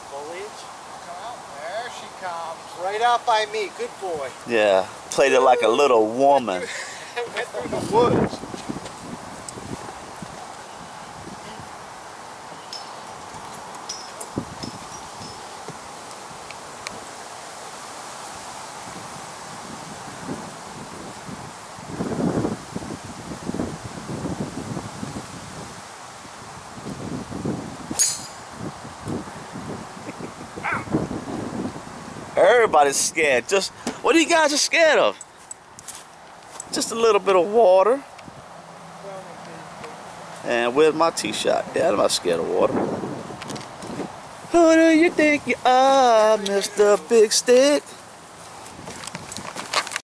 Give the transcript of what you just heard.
Foliage. Come out. There she comes. Right out by me. Good boy. Yeah. Played it like a little woman. Went through the woods. Everybody's scared. Just what are you guys scared of? Just a little bit of water. And where's my tee shot? Yeah, I'm not scared of water. Who do you think you are, Mr. Big Stick?